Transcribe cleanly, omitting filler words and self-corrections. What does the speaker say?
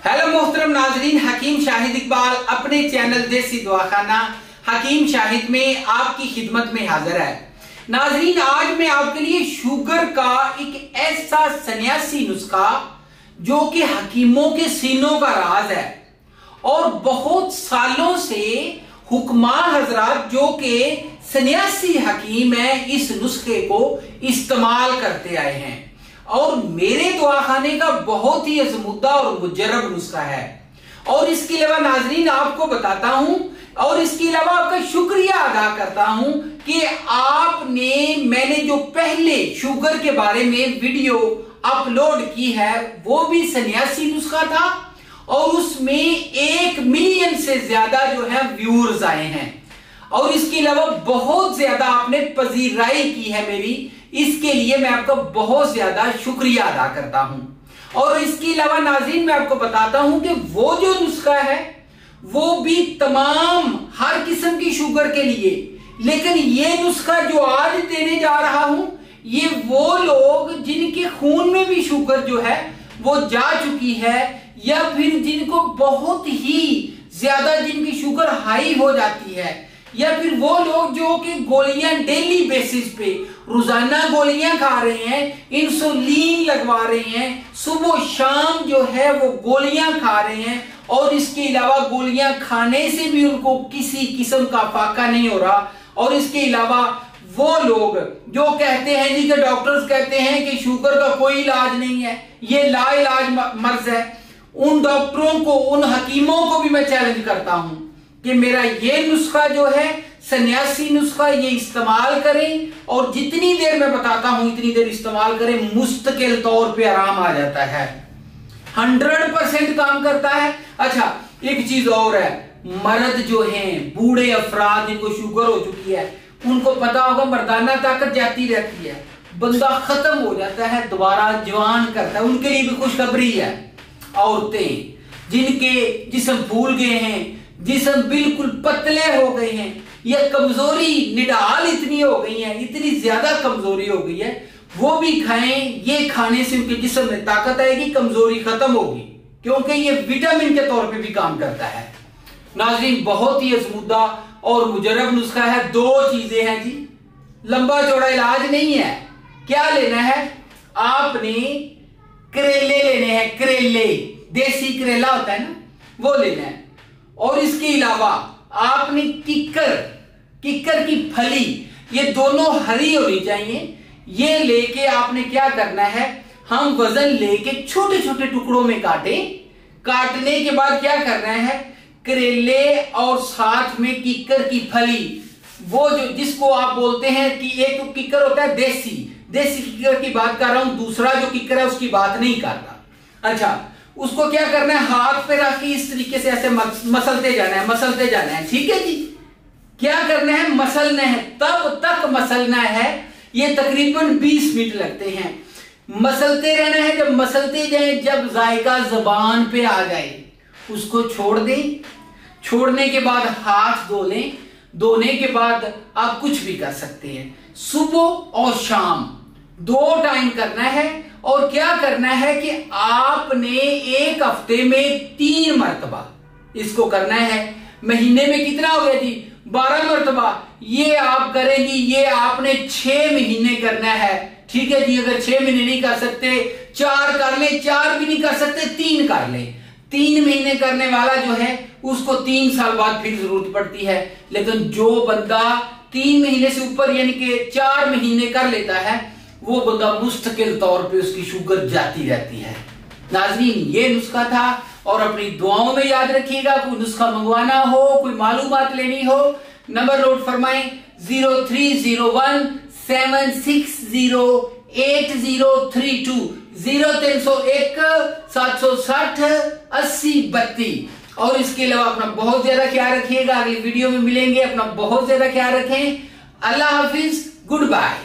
Hello मोहतरम नाजरीन, हकीम शाहिद इकबाल अपने चैनल देसी दवाखाना हकीम शाहिद में आपकी खिदमत में हाजिर है। नाजरीन, आज मैं आपके लिए शुगर का एक ऐसा सन्यासी नुस्खा जो कि हकीमों के सीनों का राज है और बहुत सालों से हुक्मा हजरात जो कि सन्यासी हकीम है इस नुस्खे को इस्तेमाल करते आए हैं और मेरे दवाखाने का बहुत ही अजमुद्दा और मुजर्रब नुस्खा है। और इसके अलावा नाजरीन आपको बताता हूं और इसके अलावा आपका शुक्रिया अदा करता हूं कि मैंने जो पहले शुगर के बारे में वीडियो अपलोड की है वो भी सन्यासी नुस्खा था और उसमें 1 मिलियन से ज्यादा जो है व्यूअर्स आए हैं और इसके अलावा बहुत ज्यादा आपने पजीराई की है मेरी, इसके लिए मैं आपका बहुत ज्यादा शुक्रिया अदा करता हूं। और इसके अलावा नाज़रीन मैं आपको बताता हूं कि वो जो नुस्खा है वो भी तमाम हर किस्म की शुगर के लिए, लेकिन ये नुस्खा जो आज देने जा रहा हूं ये वो लोग जिनके खून में भी शुगर जो है वो जा चुकी है या फिर जिनको बहुत ही ज्यादा जिनकी शुगर हाई हो जाती है या फिर वो लोग जो कि गोलियां डेली बेसिस पे रोजाना गोलियां खा रहे हैं, इंसुलिन लगवा रहे हैं, सुबह शाम जो है वो गोलियां खा रहे हैं और इसके अलावा गोलियां खाने से भी उनको किसी किस्म का फाका नहीं हो रहा। और इसके अलावा वो लोग जो कहते हैं जी कि डॉक्टर्स कहते हैं कि शुगर का कोई इलाज नहीं है, ये लाइलाज मर्ज है, उन डॉक्टरों को उन हकीमों को भी मैं चैलेंज करता हूं कि मेरा ये नुस्खा जो है सन्यासी नुस्खा ये इस्तेमाल करें और जितनी देर मैं बताता हूं इतनी देर इस्तेमाल करें, मुस्तकिल तौर पे आराम आ जाता है, 100% काम करता है। अच्छा एक चीज और है, मर्द जो हैं बूढ़े अफराद जिनको शुगर हो चुकी है उनको पता होगा मर्दाना ताकत जाती रहती है, बंदा खत्म हो जाता है दोबारा जवान करता है, उनके लिए भी खुशखबरी है। औरतें जिनके जिस्म फूल गए हैं, जिस्म बिल्कुल पतले हो गए हैं या कमजोरी निडाल इतनी हो गई है, इतनी ज्यादा कमजोरी हो गई है, वो भी खाएं। ये खाने से उनके जिस्म में ताकत आएगी, कमजोरी खत्म होगी क्योंकि ये विटामिन के तौर पे भी काम करता है। नाज़रीन बहुत ही अज़मुद्दा और मुजर्रब नुस्खा है। 2 चीजें हैं जी, लंबा चौड़ा इलाज नहीं है। क्या लेना है, आपने करेले लेने हैं, करेले देसी करेला होता है ना वो लेना है और इसके अलावा आपने किक्कर की फली, ये दोनों हरी होनी चाहिए। ये लेके आपने क्या करना है, हम वजन लेके छोटे छोटे टुकड़ों में काटने के बाद क्या करना है, करेले और साथ में किक्कर की फली, वो जो जिसको आप बोलते हैं कि एक तो किक्कर होता है देसी किक्कर की बात कर रहा हूं, दूसरा जो किक्कर है उसकी बात नहीं कर रहा। अच्छा उसको क्या करना है, हाथ पे रख के इस तरीके से ऐसे मसलते जाना है, ठीक है जी। क्या करना है, मसलना है, तब तक मसलना है, ये तकरीबन 20 मिनट लगते हैं। मसलते रहना है, जब मसलते जाएं, जब जायका जबान पे आ जाए उसको छोड़ दें। छोड़ने के बाद हाथ धो लें, धोने के बाद आप कुछ भी कर सकते हैं। सुबह और शाम 2 टाइम करना है और क्या करना है कि आपने 1 हफ्ते में 3 मरतबा इसको करना है। महीने में कितना हो गया जी, 12 मरतबा। ये आप करेंगी, ये आपने 6 महीने करना है, ठीक है जी। अगर 6 महीने नहीं कर सकते 4 कर ले, 4 भी नहीं कर सकते 3 कर ले। 3 महीने करने वाला जो है उसको 3 साल बाद फिर जरूरत पड़ती है, लेकिन जो बंदा 3 महीने से ऊपर यानी कि 4 महीने कर लेता है वो बंदा मुस्तकिल तौर पे उसकी शुगर जाती रहती है। नाज़रीन ये नुस्खा था और अपनी दुआओं में याद रखिएगा। कोई नुस्खा मंगवाना हो, कोई मालूमात लेनी हो, नंबर नोट फरमाएं 0301 760 8032 0301 760 80 32। और इसके अलावा अपना बहुत ज्यादा ख्याल रखिएगा। अगली वीडियो में मिलेंगे, अपना बहुत ज्यादा ख्याल रखें। अल्लाह हाफिज, गुड बाय।